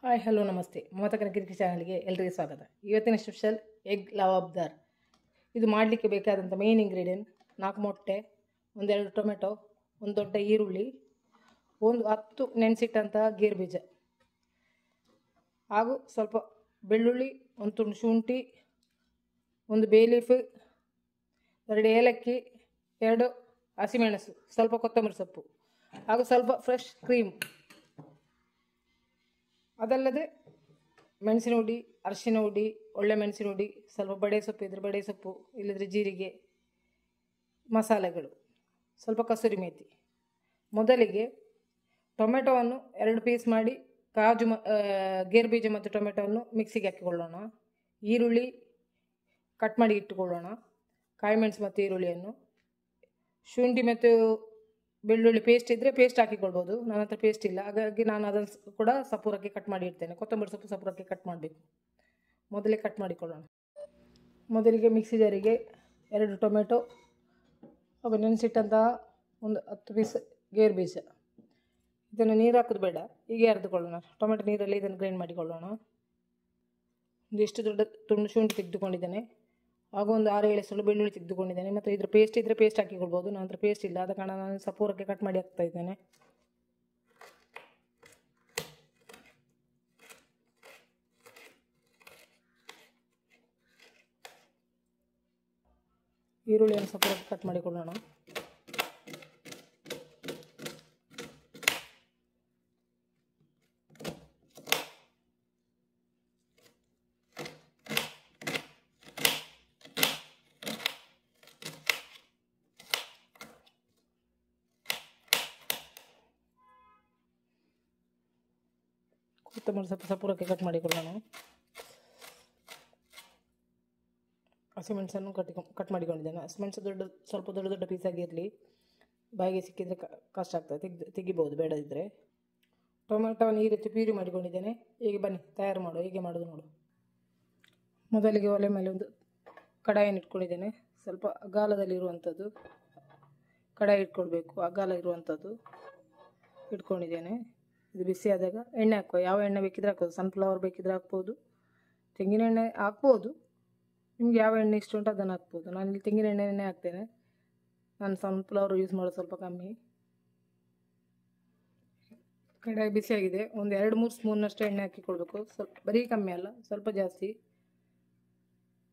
Hi hello ನಮಸ್ತೆ ಮಮತಾ ಕನಕಿರಿಕಿ ಚಾನಲ್ಗೆ ಎಲ್ಲರಿಗೂ ಸ್ವಾಗತ. ಇವತ್ತಿನ ಸ್ಪೆಷಲ್ ಎಗ್ ಲವಾಬ್ದಾರ್. ಇದು ಮಾಡಲಿಕ್ಕೆ ಬೇಕಾದಂಥ ಮೇನ್ ಇಂಗ್ರೀಡಿಯೆಂಟ್ 4 ಮೊಟ್ಟೆ, 1-2 ಟೊಮೆಟೊ, ಒಂದು ದೊಡ್ಡ ಈರುಳ್ಳಿ, ಒಂದು 10 ನೆನೆಸಿಟ್ಟಂಥ ಗೇರು ಬೀಜ ಹಾಗೂ ಸ್ವಲ್ಪ ಬೆಳ್ಳುಳ್ಳಿ, ಒಂದು ತುಂಡು ಶುಂಠಿ, ಒಂದು ಬೇ ಲೀಫ್, 2 ಏಲಕ್ಕಿ, 2 ಹಸಿಮೆಣಸು, ಸ್ವಲ್ಪ ಕೊತ್ತಂಬರಿ ಸೊಪ್ಪು ಹಾಗೂ ಸ್ವಲ್ಪ ಫ್ರೆಶ್ ಕ್ರೀಮ್. ಅದಲ್ಲದೆ ಮೆಣಸಿನ ಹುಡಿ, ಅರಿಶಿನ ಹುಡಿ, ಒಳ್ಳೆ ಮೆಣಸಿನ ಹುಡಿ, ಸ್ವಲ್ಪ ಬಡೆ ಸೊಪ್ಪು ಇದ್ದರೆ ಬಡೆ ಸೊಪ್ಪು, ಇಲ್ಲದ್ರೆ ಜೀರಿಗೆ, ಮಸಾಲೆಗಳು, ಸ್ವಲ್ಪ ಕಸೂರಿ ಮೇಥಿ. ಮೊದಲಿಗೆ ಟೊಮೆಟೊವನ್ನು 2 ಪೀಸ್ ಮಾಡಿ ಗೇರು ಬೀಜ ಮತ್ತು ಟೊಮೆಟೊವನ್ನು ಮಿಕ್ಸಿಗೆ ಹಾಕಿಕೊಳ್ಳೋಣ. ಈರುಳ್ಳಿ ಕಟ್ ಮಾಡಿ ಇಟ್ಟುಕೊಳ್ಳೋಣ. ಕಾಯಿ ಮೆಣಸು ಮತ್ತು ಈರುಳ್ಳಿಯನ್ನು, ಶುಂಠಿ ಮತ್ತು ಬೆಳ್ಳುಳ್ಳಿ ಪೇಸ್ಟ್ ಇದ್ದರೆ ಪೇಸ್ಟ್ ಹಾಕಿಕೊಳ್ಬೋದು. ನನ್ನ ಹತ್ರ ಪೇಸ್ಟ್ ಇಲ್ಲ, ಹಾಗಾಗಿ ನಾನು ಅದನ್ನು ಕೂಡ ಸಪೂರಕ್ಕೆ ಕಟ್ ಮಾಡಿ ಇಡ್ತೇನೆ. ಕೊತ್ತಂಬರಿ ಸೊಪ್ಪು ಸಪೂರಕ್ಕೆ ಕಟ್ ಮಾಡಬೇಕು. ಮೊದಲೇ ಕಟ್ ಮಾಡಿಕೊಳ್ಳೋಣ. ಮೊದಲಿಗೆ ಮಿಕ್ಸಿ ಜಾರಿಗೆ 2 ಟೊಮೆಟೊ ಹಾಗೂ ನೆನೆಸಿಟ್ಟಂತಹ ಒಂದು 10 ಪೀಸ್ ಗೇರು ಬೀಜ, ಇದನ್ನು ನೀರು ಹಾಕೋದು ಬೇಡ, ಹೀಗೆ ಅರೆದುಕೊಳ್ಳೋಣ. ಟೊಮೆಟೊ ನೀರಲ್ಲಿ ಇದನ್ನು ಗ್ರೈಂಡ್ ಮಾಡಿಕೊಳ್ಳೋಣ. ಒಂದಿಷ್ಟು ದೊಡ್ಡ ತುಂಡು ಶುಂಠಿ ತೆಗೆದುಕೊಂಡಿದ್ದೇನೆ ಹಾಗೂ ಒಂದು 6-7 ಎಸಳು ಬೆಳ್ಳುಳ್ಳಿ ತೆಗೆದುಕೊಂಡಿದ್ದೇನೆ. ಮತ್ತು ಇದರ ಪೇಸ್ಟ್ ಇದ್ದರೆ ಪೇಸ್ಟ್ ಹಾಕಿಕೊಳ್ಬೋದು. ನನ್ನ ಹತ್ರ ಪೇಸ್ಟ್ ಇಲ್ಲ, ಆದ ಕಾರಣ ನಾನು ಸಪೂರಕ್ಕೆ ಕಟ್ ಮಾಡಿ ಹಾಕ್ತಾ ಇದ್ದೇನೆ. ಈರುಳ್ಳಿಯನ್ನು ಸಪೂರಕ್ಕೆ ಕಟ್ ಮಾಡಿಕೊಳ್ಳೋಣ. ಕೊತ್ತಂಬರಿ ಸೊಪ್ಪು ಸಪೂರಕ್ಕೆ ಕಟ್ ಮಾಡಿಕೊಳ್ಳೋಣ. ಹಸಿಮೆಣಸನ್ನು ಕಟ್ ಮಾಡಿಕೊಂಡಿದ್ದೇನೆ. ಹಸಿಮೆಣಸು ಸ್ವಲ್ಪ ದೊಡ್ಡ ಪೀಸ್ ಆಗಿರಲಿ, ಬಾಯಿಗೆ ಸಿಕ್ಕಿದರೆ ಕಷ್ಟ ಆಗ್ತದೆ, ತೆಗಿಬೋದು ಬೇಡದಿದ್ದರೆ. ಟೊಮೆಟೊವನ್ನು ಈ ರೀತಿ ಪ್ಯೂರಿ ಮಾಡಿಕೊಂಡಿದ್ದೇನೆ. ಹೀಗೆ ಬನ್ನಿ ತಯಾರು ಮಾಡುವ. ಹೇಗೆ ಮಾಡೋದು ನೋಡು. ಮೊದಲಿಗೆ ಒಲೆ ಮೇಲೆ ಒಂದು ಕಡಾಯಿಯನ್ನು ಇಟ್ಕೊಂಡಿದ್ದೇನೆ. ಸ್ವಲ್ಪ ಅಗಾಲದಲ್ಲಿರುವಂಥದ್ದು ಕಡಾಯಿ ಇಟ್ಕೊಳ್ಬೇಕು, ಅಗಾಲ ಇರುವಂಥದ್ದು ಇಟ್ಕೊಂಡಿದ್ದೇನೆ. ಇದು ಬಿಸಿ ಆದಾಗ ಎಣ್ಣೆ ಹಾಕುವ. ಯಾವ ಎಣ್ಣೆ ಬೇಕಿದ್ರೆ ಹಾಕ್ಬೋದು. ಸನ್ಫ್ಲವರ್ ಬೇಕಿದ್ರೆ ಹಾಕ್ಬೋದು, ತೆಂಗಿನ ಎಣ್ಣೆ ಹಾಕ್ಬೋದು. ನಿಮ್ಗೆ ಯಾವ ಎಣ್ಣೆ ಇಷ್ಟ ಉಂಟು ಅದನ್ನು ಹಾಕ್ಬೋದು. ನಾನು ಇಲ್ಲಿ ತೆಂಗಿನ ಎಣ್ಣೆನೇ ಹಾಕ್ತೇನೆ. ನಾನು ಸನ್ಫ್ಲವರ್ ಯೂಸ್ ಮಾಡೋದು ಸ್ವಲ್ಪ ಕಮ್ಮಿ. ಕಡಾಯಿ ಬಿಸಿಯಾಗಿದೆ. ಒಂದು 2-3 ಸ್ಪೂನ್ನಷ್ಟು ಎಣ್ಣೆ ಹಾಕಿಕೊಳ್ಬೇಕು. ಸ್ವಲ್ಪ ಬರೀ ಕಮ್ಮಿ ಅಲ್ಲ, ಸ್ವಲ್ಪ ಜಾಸ್ತಿ.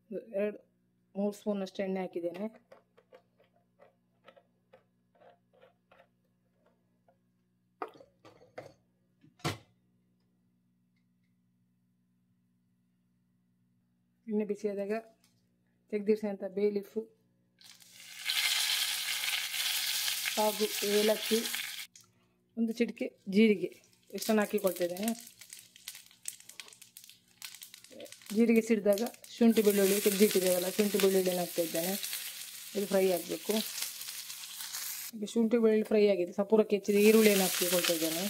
2-3 ಸ್ಪೂನ್ನಷ್ಟು ಎಣ್ಣೆ ಹಾಕಿದ್ದೇನೆ. ಎಣ್ಣೆ ಬಿಸಿಯಾದಾಗ ತೆಗೆದಿರಿಸಿದಂಥ ಬೇ ಲೀಫು ಹಾಗೂ ಏಲಕ್ಕಿ, ಒಂದು ಚಿಟಿಕೆ ಜೀರಿಗೆ ಇಷ್ಟನ್ನು ಹಾಕಿಕೊಳ್ತಿದ್ದೇನೆ. ಜೀರಿಗೆ ಸಿಡಿದಾಗ ಶುಂಠಿ ಬೆಳ್ಳುಳ್ಳಿ ತೆಗೆದಿಟ್ಟಿದ್ದೇವಲ್ಲ, ಶುಂಠಿ ಬೆಳ್ಳುಳ್ಳಿಯನ್ನು ಹಾಕ್ತಾಯಿದ್ದೇನೆ. ಇದು ಫ್ರೈ ಆಗಬೇಕು. ಈಗ ಶುಂಠಿ ಬೆಳ್ಳುಳ್ಳಿ ಫ್ರೈ ಆಗಿದೆ. ಸಪೂರಕ್ಕೆ ಹೆಚ್ಚಿದ ಈರುಳ್ಳಿಯನ್ನು ಹಾಕಿಕೊಳ್ತಾ ಇದ್ದೇನೆ.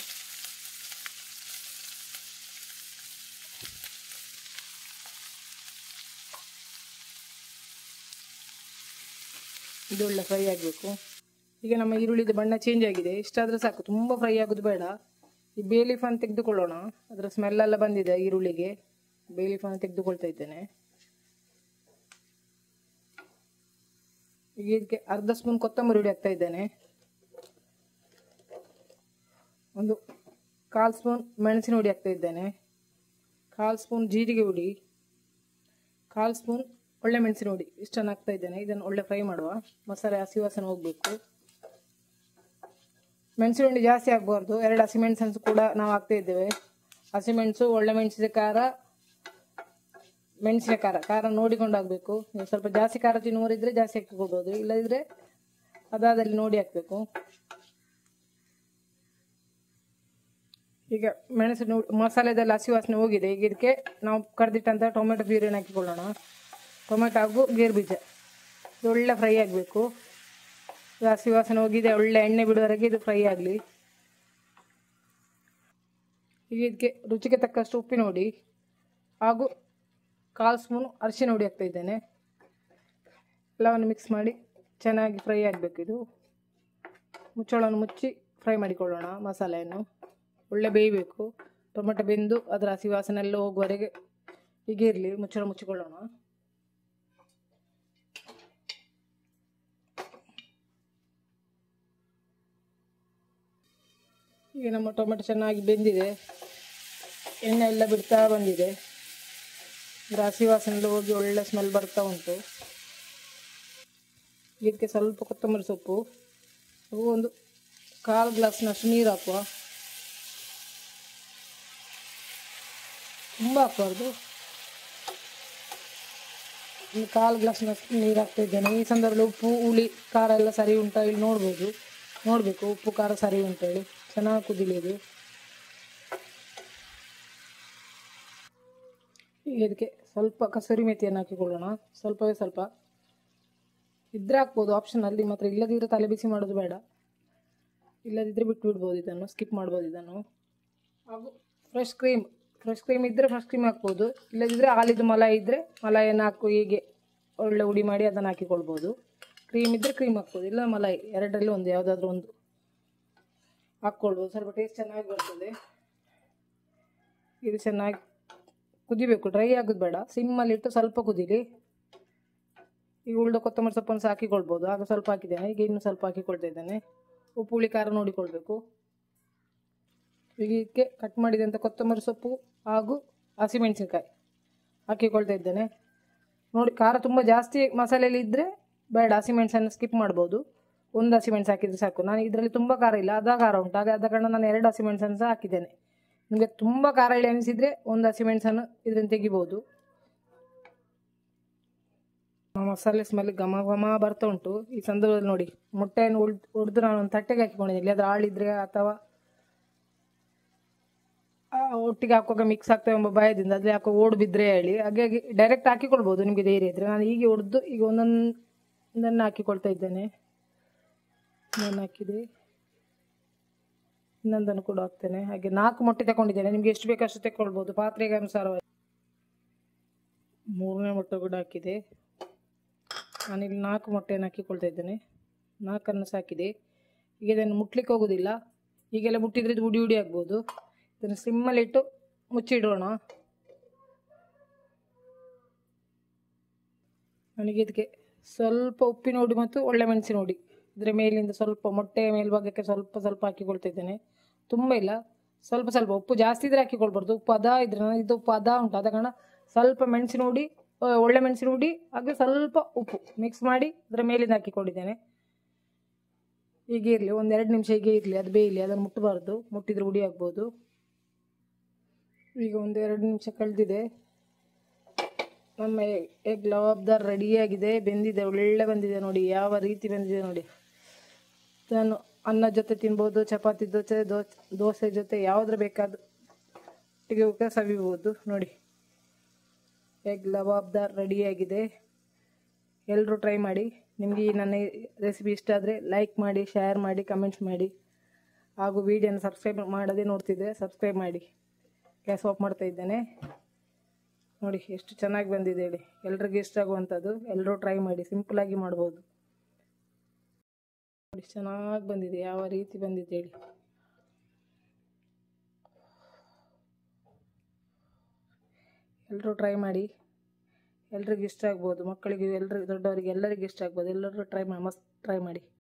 ಇದು ಒಳ್ಳೆ ಫ್ರೈ ಆಗಬೇಕು. ಈಗ ನಮ್ಮ ಈರುಳ್ಳಿದ ಬಣ್ಣ ಚೇಂಜ್ ಆಗಿದೆ. ಇಷ್ಟಾದರೆ ಸಾಕು, ತುಂಬ ಫ್ರೈ ಆಗೋದು ಬೇಡ. ಈ ಬೇ ಲೀಫನ್ನು ತೆಗೆದುಕೊಳ್ಳೋಣ. ಅದರ ಸ್ಮೆಲ್ಲೆಲ್ಲ ಬಂದಿದೆ ಈರುಳ್ಳಿಗೆ. ಬೇ ಲೀಫನ್ನು ತೆಗೆದುಕೊಳ್ತಾ ಇದ್ದೇನೆ. ಈಗ ಇದಕ್ಕೆ ಅರ್ಧ ಸ್ಪೂನ್ ಕೊತ್ತಂಬರಿ ಹುಡಿ ಹಾಕ್ತಾ ಇದ್ದೇನೆ. ಒಂದು 1/4 ಸ್ಪೂನ್ ಮೆಣಸಿನ ಹುಡಿ ಹಾಕ್ತಾ ಇದ್ದೇನೆ. 1/4 ಸ್ಪೂನ್ ಜೀರಿಗೆ ಹುಡಿ, 1/4 ಸ್ಪೂನ್ ಒಳ್ಳೆ ಮೆಣಸಿನ ಹುಡಿ ಇಷ್ಟನ್ನು ಹಾಕ್ತಾ ಇದ್ದೇನೆ. ಇದನ್ನು ಒಳ್ಳೆ ಫ್ರೈ ಮಾಡುವ. ಮಸಾಲೆ ಹಸಿ ವಾಸನೆ ಹೋಗಬೇಕು. ಮೆಣಸಿನ ಹುಡಿ ಜಾಸ್ತಿ ಆಗಬಾರ್ದು. 2 ಹಸಿಮೆಣಸನ್ನು ಕೂಡ ನಾವು ಹಾಕ್ತಾ ಇದ್ದೇವೆ. ಹಸಿಮೆಣಸು, ಒಳ್ಳೆ ಮೆಣಸಿನ ಖಾರ, ಮೆಣಸಿನ ಖಾರ ನೋಡಿಕೊಂಡು ಹಾಕಬೇಕು. ನೀವು ಸ್ವಲ್ಪ ಜಾಸ್ತಿ ಖಾರ ತಿನ್ನುವರಿದ್ದರೆ ಜಾಸ್ತಿ ಹಾಕಿಕೊಳ್ಬೋದು, ಇಲ್ಲದಿದ್ದರೆ ಅದಾದಲ್ಲಿ ನೋಡಿ ಹಾಕಬೇಕು. ಈಗ ಮೆಣಸಿನ ಮಸಾಲೆದಲ್ಲಿ ಹಸಿ ವಾಸನೆ ಹೋಗಿದೆ. ಈಗ ಇದಕ್ಕೆ ನಾವು ಕರೆದಿಟ್ಟಂಥ ಟೊಮೆಟೊ ಪ್ಯೂರಿಯನ್ನು ಹಾಕಿಕೊಳ್ಳೋಣ. ಟೊಮೆಟೊ ಹಾಗೂ ಗೇರು ಬೀಜ ಇದು ಒಳ್ಳೆ ಫ್ರೈ ಆಗಬೇಕು. ಹಸಿ ವಾಸನೆ ಹೋಗಿದೆ, ಒಳ್ಳೆ ಎಣ್ಣೆ ಬಿಡುವವರೆಗೆ ಇದು ಫ್ರೈ ಆಗಲಿ. ಈಗ ಇದಕ್ಕೆ ರುಚಿಗೆ ತಕ್ಕಷ್ಟು ಉಪ್ಪಿನ ಹುಡಿ ಹಾಗೂ 1/4 ಸ್ಪೂನು ಅರಿಶಿನ ಹುಡಿ ಹಾಕ್ತಾ ಇದ್ದೇನೆ. ಎಲ್ಲವನ್ನು ಮಿಕ್ಸ್ ಮಾಡಿ ಚೆನ್ನಾಗಿ ಫ್ರೈ ಆಗಬೇಕು. ಇದು ಮುಚ್ಚಳವನ್ನು ಮುಚ್ಚಿ ಫ್ರೈ ಮಾಡಿಕೊಳ್ಳೋಣ. ಮಸಾಲೆಯನ್ನು ಒಳ್ಳೆ ಬೇಯಬೇಕು. ಟೊಮೆಟೊ ಬೆಂದು ಅದರ ಹಸಿ ವಾಸನೆ ಎಲ್ಲ ಹೋಗುವವರೆಗೆ ಹೀಗೆ ಇರಲಿ, ಮುಚ್ಚಳ ಮುಚ್ಚಿಕೊಳ್ಳೋಣ. ಈಗ ನಮ್ಮ ಟೊಮೆಟೊ ಚೆನ್ನಾಗಿ ಬೆಂದಿದೆ, ಎಣ್ಣೆ ಎಲ್ಲ ಬಿಡ್ತಾ ಬಂದಿದೆ, ಅದರ ಹಸಿ ವಾಸನೆ ಎಲ್ಲ ಹೋಗಿ ಒಳ್ಳೆ ಸ್ಮೆಲ್ ಬರ್ತಾ ಉಂಟು. ಇದಕ್ಕೆ ಸ್ವಲ್ಪ ಕೊತ್ತಂಬರಿ ಸೊಪ್ಪು, ಒಂದು 1/4 ಗ್ಲಾಸ್ನಷ್ಟು ನೀರು ಹಾಕುವ. ತುಂಬ ಹಾಕಬಾರ್ದು, ಒಂದು 1/4 ಗ್ಲಾಸ್ನಷ್ಟು ನೀರು ಹಾಕ್ತಾ ಇದ್ದೇನೆ. ಈ ಸಂದರ್ಭದಲ್ಲಿ ಉಪ್ಪು ಹುಳಿ ಖಾರ ಎಲ್ಲ ಸರಿ ಉಂಟಾ ಇಲ್ಲಿ ನೋಡಬೇಕು, ಉಪ್ಪು ಖಾರ ಸರಿ ಉಂಟು ಹೇಳಿ. ಚೆನ್ನಾಗಿ ಕುದಿಲಿ ಇದು. ಈಗ ಇದಕ್ಕೆ ಸ್ವಲ್ಪ ಕಸೂರಿ ಮೆಥಿಯನ್ನು ಹಾಕಿಕೊಳ್ಳೋಣ, ಸ್ವಲ್ಪವೇ ಸ್ವಲ್ಪ ಇದ್ರೆ ಹಾಕ್ಬೋದು, ಆಪ್ಷನಲ್ಲಿ. ಮಾತ್ರ ಇಲ್ಲದಿದ್ದರೆ ತಲೆ ಬಿಸಿ ಮಾಡೋದು ಬೇಡ, ಇಲ್ಲದಿದ್ದರೆ ಬಿಟ್ಟು ಬಿಡ್ಬೋದು, ಇದನ್ನು ಸ್ಕಿಪ್ ಮಾಡ್ಬೋದು ಇದನ್ನು. ಹಾಗೂ ಫ್ರೆಶ್ ಕ್ರೀಮ್ ಇದ್ದರೆ ಫ್ರೆಶ್ ಕ್ರೀಮ್ ಹಾಕ್ಬೋದು, ಇಲ್ಲದಿದ್ದರೆ ಹಾಲಿದ್ದು ಮಲಾಯಿ ಇದ್ದರೆ ಮಲಾಯಿಯನ್ನು ಹೀಗೆ ಒಳ್ಳೆ ಉಡಿ ಮಾಡಿ ಅದನ್ನು ಹಾಕಿಕೊಳ್ಬೋದು. ಕ್ರೀಮ್ ಇದ್ದರೆ ಕ್ರೀಮ್ ಹಾಕ್ಬೋದು, ಇಲ್ಲ ಮಲಾಯಿ, ಎರಡರಲ್ಲಿ ಒಂದು ಯಾವುದಾದ್ರೂ ಒಂದು ಹಾಕ್ಕೊಳ್ಬೋದು. ಸ್ವಲ್ಪ ಟೇಸ್ಟ್ ಚೆನ್ನಾಗಿ ಬರ್ತದೆ. ಇದು ಚೆನ್ನಾಗಿ ಕುದಿಬೇಕು, ಡ್ರೈ ಆಗೋದು ಬೇಡ, ಸಿಮ್ಮಲ್ಲಿಟ್ಟು ಸ್ವಲ್ಪ ಕುದೀಲಿ. ಈಗ ಉಳ್ದ ಕೊತ್ತಂಬರಿ ಸೊಪ್ಪನ್ನು ಸಹ ಹಾಕಿಕೊಳ್ಬೋದು, ಆಗ ಸ್ವಲ್ಪ ಹಾಕಿದ್ದೇನೆ, ಈಗ ಇನ್ನೂ ಸ್ವಲ್ಪ ಹಾಕಿಕೊಳ್ತಾ ಇದ್ದೇನೆ. ಉಪ್ಪು ಹುಳಿ ಖಾರ ನೋಡಿಕೊಳ್ಬೇಕು. ಈಗ ಇದಕ್ಕೆ ಕಟ್ ಮಾಡಿದಂಥ ಕೊತ್ತಂಬರಿ ಸೊಪ್ಪು ಹಾಗೂ ಹಸಿಮೆಣಸಿನ್ಕಾಯಿ ಹಾಕಿಕೊಳ್ತಾ ಇದ್ದೇನೆ. ನೋಡಿ, ಖಾರ ತುಂಬ ಜಾಸ್ತಿ ಮಸಾಲೆಯಲ್ಲಿ ಇದ್ದರೆ ಬೇಡ, ಹಸಿಮೆಣಸನ್ನು ಸ್ಕಿಪ್ ಮಾಡ್ಬೋದು. ಒಂದು ಹಸಿಮೆಣಸು ಹಾಕಿದರೆ ಸಾಕು. ನಾನು ಇದರಲ್ಲಿ ತುಂಬ ಖಾರ ಇಲ್ಲ, ಖಾರ ಉಂಟು, ಆದ ಕಾರಣ ನಾನು 2 ಹಸಿಮೆಣಸನ್ನು ಸಹ ಹಾಕಿದ್ದೇನೆ. ನಿಮಗೆ ತುಂಬ ಖಾರ ಇಲ್ಲಿ ಅನಿಸಿದರೆ ಒಂದು ಹಸಿಮೆಣಸನ್ನು ಇದನ್ನು ತೆಗಿಬೋದು. ಮಸಾಲೆ ಸ್ಮೆಲ್ ಘಮ ಘಮ ಬರ್ತಾ ಉಂಟು. ಈ ಸಂದರ್ಭದಲ್ಲಿ ನೋಡಿ, ಮೊಟ್ಟೆಯನ್ನು ಒಡೆದು ನಾನು ಒಂದು ತಟ್ಟೆಗೆ ಹಾಕಿಕೊಂಡಿದ್ದೀನಿ. ಇಲ್ಲಿ ಅದು ಹಾಳಿದ್ರೆ ಅಥವಾ ಒಟ್ಟಿಗೆ ಹಾಕುವಾಗ ಮಿಕ್ಸ್ ಆಗ್ತವೆ ಎಂಬ ಭಯದಿಂದ ಅದ್ರಲ್ಲಿ ಹಾಕೋ ಓಡು ಬಿದ್ದರೆ ಹೇಳಿ, ಹಾಗಾಗಿ ಡೈರೆಕ್ಟ್ ಹಾಕಿಕೊಳ್ಬೋದು ನಿಮಗೆ ಧೈರ್ಯ ಇದ್ದರೆ. ನಾನು ಹೀಗೆ ಒಡೆದು ಈಗ ಒಂದೊಂದನ್ನು ಹಾಕಿಕೊಳ್ತಾ ಇದ್ದೇನೆ. ನಾನು ಹಾಕಿದೆ, ಇನ್ನೊಂದನ್ನು ಕೂಡ ಹಾಕ್ತೇನೆ. ಹಾಗೆ 4 ಮೊಟ್ಟೆ ತಗೊಂಡಿದ್ದೇನೆ, ನಿಮಗೆ ಎಷ್ಟು ಬೇಕು ಅಷ್ಟು ತಗೊಳ್ಬೋದು, ಪಾತ್ರೆಗೆ ಅನುಸಾರವಾಗಿ. 3ನೇ ಮೊಟ್ಟೆ ಕೂಡ ಹಾಕಿದೆ. ನಾನಿಲ್ಲಿ 4 ಮೊಟ್ಟೆಯನ್ನು ಹಾಕಿಕೊಳ್ತಾ ಇದ್ದೇನೆ, 4 ಸಾಕಿದೆ. ಈಗ ಇದನ್ನು ಮುಟ್ಲಿಕ್ಕೆ ಹೋಗೋದಿಲ್ಲ, ಹೀಗೆಲ್ಲ ಮುಟ್ಟಿದ್ರೆ ಇದು ಉಡಿ ಉಡಿ ಆಗ್ಬೋದು. ಇದನ್ನು ಸಿಮ್ಮಲ್ಲಿಟ್ಟು ಮುಚ್ಚಿಡೋಣ. ನನಗೆ ಇದಕ್ಕೆ ಸ್ವಲ್ಪ ಉಪ್ಪಿನ ಹುಡಿ ಮತ್ತು ಒಳ್ಳೆ ಮೆಣಸಿನ ಹುಡಿ ಇದರ ಮೇಲಿಂದ ಸ್ವಲ್ಪ ಮೊಟ್ಟೆಯ ಮೇಲ್ಭಾಗಕ್ಕೆ ಸ್ವಲ್ಪ ಸ್ವಲ್ಪ ಹಾಕಿಕೊಳ್ತಾ ಇದ್ದೇನೆ. ತುಂಬ ಇಲ್ಲ, ಸ್ವಲ್ಪ ಸ್ವಲ್ಪ. ಉಪ್ಪು ಜಾಸ್ತಿ ಇದ್ರೆ ಹಾಕಿಕೊಳ್ಬಾರ್ದು, ಉಪ್ಪು ಅದ ಇದ್ರೆ ಇದು ಉಪ್ಪು ಅದ ಉಂಟು, ಆದ ಕಾರಣ ಸ್ವಲ್ಪ ಮೆಣಸಿನ ಹುಡಿ, ಒಳ್ಳೆ ಮೆಣಸಿನ ಹುಡಿ ಹಾಗೆ ಸ್ವಲ್ಪ ಉಪ್ಪು ಮಿಕ್ಸ್ ಮಾಡಿ ಅದರ ಮೇಲಿಂದ ಹಾಕಿಕೊಂಡಿದ್ದೇನೆ. ಹೀಗೆ ಇರಲಿ, 1-2 ನಿಮಿಷ ಹೀಗೆ ಇರಲಿ, ಅದು ಬೇಯಲಿ, ಅದನ್ನು ಮುಟ್ಟಬಾರ್ದು, ಮುಟ್ಟಿದ್ರೆ ಹುಡಿ ಆಗ್ಬೋದು. ಈಗ 1-2 ನಿಮಿಷ ಕಳೆದಿದೆ, ನಮ್ಮ ಎಗ್ ಲವಾಬ್ದಾರ್ ರೆಡಿಯಾಗಿದೆ, ಬೆಂದಿದೆ, ಒಳ್ಳೆ ಬಂದಿದೆ ನೋಡಿ, ಯಾವ ರೀತಿ ಬಂದಿದೆ ನೋಡಿ. ನಾನು ಅನ್ನ ಜೊತೆ ತಿನ್ಬೋದು, ಚಪಾತಿ ಜೊತೆ, ದೋಸೆ ಜೊತೆ, ಯಾವುದ್ರ ಬೇಕಾದ ಒಟ್ಟಿಗೆ ಸವಿಬೋದು ನೋಡಿ. ಎಗ್ ಲವಾಬ್ದಾರ್ ರೆಡಿಯಾಗಿದೆ. ಎಲ್ಲರೂ ಟ್ರೈ ಮಾಡಿ. ನಿಮಗೆ ಈ ನನ್ನ ರೆಸಿಪಿ ಇಷ್ಟ ಆದರೆ ಲೈಕ್ ಮಾಡಿ, ಶೇರ್ ಮಾಡಿ, ಕಮೆಂಟ್ಸ್ ಮಾಡಿ, ಹಾಗೂ ವಿಡಿಯೋನ ಸಬ್ಸ್ಕ್ರೈಬ್ ಮಾಡದೆ ನೋಡ್ತಿದ್ದರೆ ಸಬ್ಸ್ಕ್ರೈಬ್ ಮಾಡಿ. ಗ್ಯಾಸ್ ಆಫ್ ಮಾಡ್ತಾ ಇದ್ದೇನೆ. ನೋಡಿ ಎಷ್ಟು ಚೆನ್ನಾಗಿ ಬಂದಿದೆ ಹೇಳಿ, ಎಲ್ರಿಗೂ ಇಷ್ಟ ಆಗುವಂಥದ್ದು. ಎಲ್ಲರೂ ಟ್ರೈ ಮಾಡಿ, ಸಿಂಪಲಾಗಿ ಮಾಡ್ಬೋದು ನೋಡಿ. ಚೆನ್ನಾಗಿ ಬಂದಿದೆ, ಯಾವ ರೀತಿ ಬಂದಿದೆ ಹೇಳಿ. ಎಲ್ಲರೂ ಟ್ರೈ ಮಾಡಿ, ಎಲ್ರಿಗೂ ಇಷ್ಟ ಆಗ್ಬೋದು, ಮಕ್ಕಳಿಗೆ, ಎಲ್ರಿಗೂ, ದೊಡ್ಡವರಿಗೆ ಎಲ್ಲರಿಗೂ ಇಷ್ಟ ಆಗ್ಬೋದು. ಎಲ್ಲರೂ ಟ್ರೈ ಮಾಡಿ, ಮಸ್ತ್ ಟ್ರೈ ಮಾಡಿ.